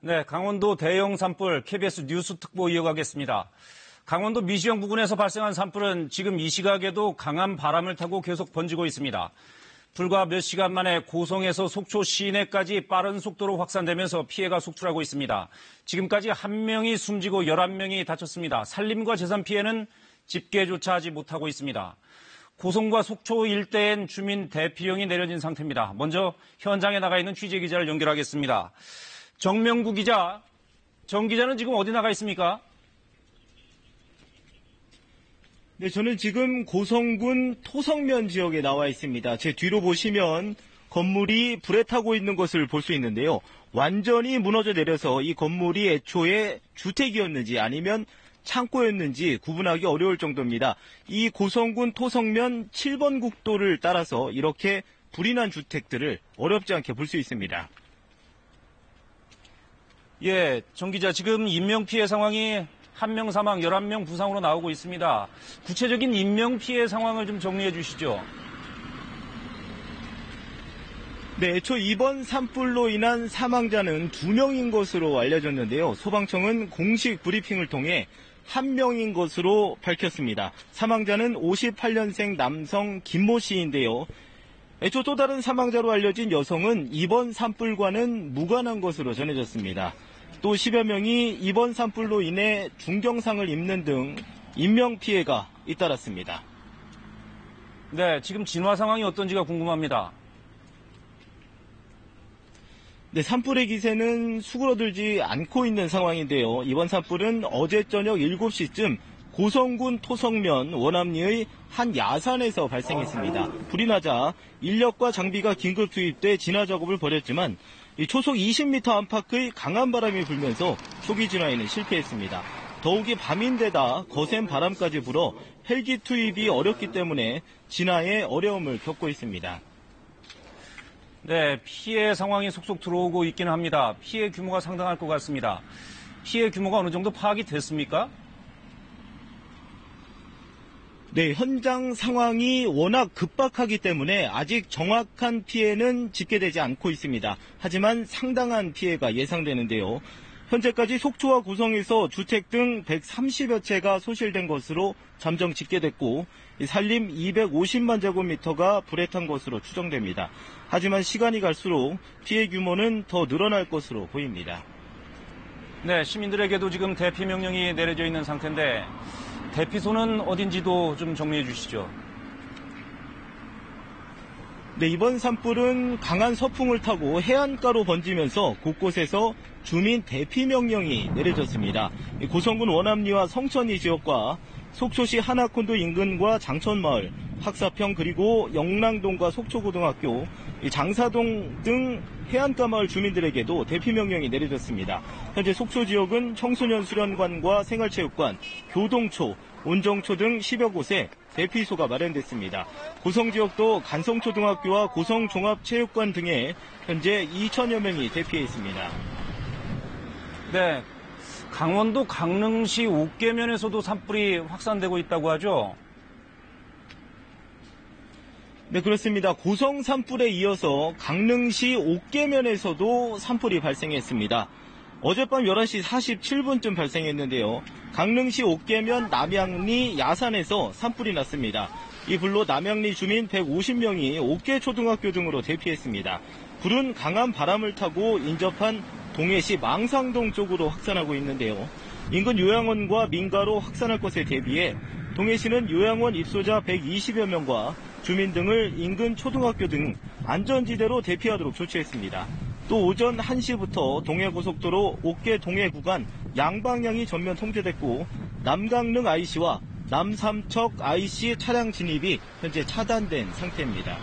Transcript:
네, 강원도 대형 산불 KBS 뉴스 특보 이어가겠습니다. 강원도 미시령 부근에서 발생한 산불은 지금 이 시각에도 강한 바람을 타고 계속 번지고 있습니다. 불과 몇 시간 만에 고성에서 속초 시내까지 빠른 속도로 확산되면서 피해가 속출하고 있습니다. 지금까지 1명이 숨지고 11명이 다쳤습니다. 산림과 재산 피해는 집계조차 하지 못하고 있습니다. 고성과 속초 일대엔 주민 대피령이 내려진 상태입니다. 먼저 현장에 나가 있는 취재기자를 연결하겠습니다. 정명구 기자, 정 기자는 지금 어디 나가 있습니까? 네, 저는 지금 고성군 토성면 지역에 나와 있습니다. 제 뒤로 보시면 건물이 불에 타고 있는 것을 볼 수 있는데요. 완전히 무너져 내려서 이 건물이 애초에 주택이었는지 아니면 창고였는지 구분하기 어려울 정도입니다. 이 고성군 토성면 7번 국도를 따라서 이렇게 불이 난 주택들을 어렵지 않게 볼 수 있습니다. 예, 정 기자, 지금 인명피해 상황이 1명 사망, 11명 부상으로 나오고 있습니다. 구체적인 인명피해 상황을 좀 정리해 주시죠. 네, 애초 이번 산불로 인한 사망자는 2명인 것으로 알려졌는데요. 소방청은 공식 브리핑을 통해 1명인 것으로 밝혔습니다. 사망자는 58년생 남성 김모 씨인데요. 애초 또 다른 사망자로 알려진 여성은 이번 산불과는 무관한 것으로 전해졌습니다. 또 10여 명이 이번 산불로 인해 중경상을 입는 등 인명피해가 잇따랐습니다. 네, 지금 진화 상황이 어떤지가 궁금합니다. 네, 산불의 기세는 수그러들지 않고 있는 상황인데요. 이번 산불은 어제 저녁 7시쯤 고성군 토성면 원암리의 한 야산에서 발생했습니다. 불이 나자 인력과 장비가 긴급 투입돼 진화 작업을 벌였지만 초속 20m 안팎의 강한 바람이 불면서 초기 진화에는 실패했습니다. 더욱이 밤인데다 거센 바람까지 불어 헬기 투입이 어렵기 때문에 진화에 어려움을 겪고 있습니다. 네, 피해 상황이 속속 들어오고 있기는 합니다. 피해 규모가 상당할 것 같습니다. 피해 규모가 어느 정도 파악이 됐습니까? 네, 현장 상황이 워낙 급박하기 때문에 아직 정확한 피해는 집계되지 않고 있습니다. 하지만 상당한 피해가 예상되는데요. 현재까지 속초와 고성에서 주택 등 130여 채가 소실된 것으로 잠정 집계됐고 산림 250만 제곱미터가 불에 탄 것으로 추정됩니다. 하지만 시간이 갈수록 피해 규모는 더 늘어날 것으로 보입니다. 네, 시민들에게도 지금 대피 명령이 내려져 있는 상태인데 대피소는 어딘지도 좀 정리해 주시죠. 네, 이번 산불은 강한 서풍을 타고 해안가로 번지면서 곳곳에서 주민 대피 명령이 내려졌습니다. 고성군 원암리와 성천리 지역과 속초시 하나콘도 인근과 장천마을, 학사평 그리고 영랑동과 속초고등학교, 장사동 등 해안가 마을 주민들에게도 대피 명령이 내려졌습니다. 현재 속초 지역은 청소년 수련관과 생활체육관, 교동초, 온정초 등 10여 곳에 대피소가 마련됐습니다. 고성 지역도 간성초등학교와 고성종합체육관 등에 현재 2천여 명이 대피해 있습니다. 네, 강원도 강릉시 옥계면에서도 산불이 확산되고 있다고 하죠? 네, 그렇습니다. 고성 산불에 이어서 강릉시 옥계면에서도 산불이 발생했습니다. 어젯밤 11시 47분쯤 발생했는데요. 강릉시 옥계면 남양리 야산에서 산불이 났습니다. 이 불로 남양리 주민 150명이 옥계초등학교 등으로 대피했습니다. 불은 강한 바람을 타고 인접한 동해시 망상동 쪽으로 확산하고 있는데요. 인근 요양원과 민가로 확산할 것에 대비해 동해시는 요양원 입소자 120여 명과 주민 등을 인근 초등학교 등 안전지대로 대피하도록 조치했습니다. 또 오전 1시부터 동해고속도로 옥계 동해 구간 양방향이 전면 통제됐고 남강릉 IC와 남삼척 IC 차량 진입이 현재 차단된 상태입니다.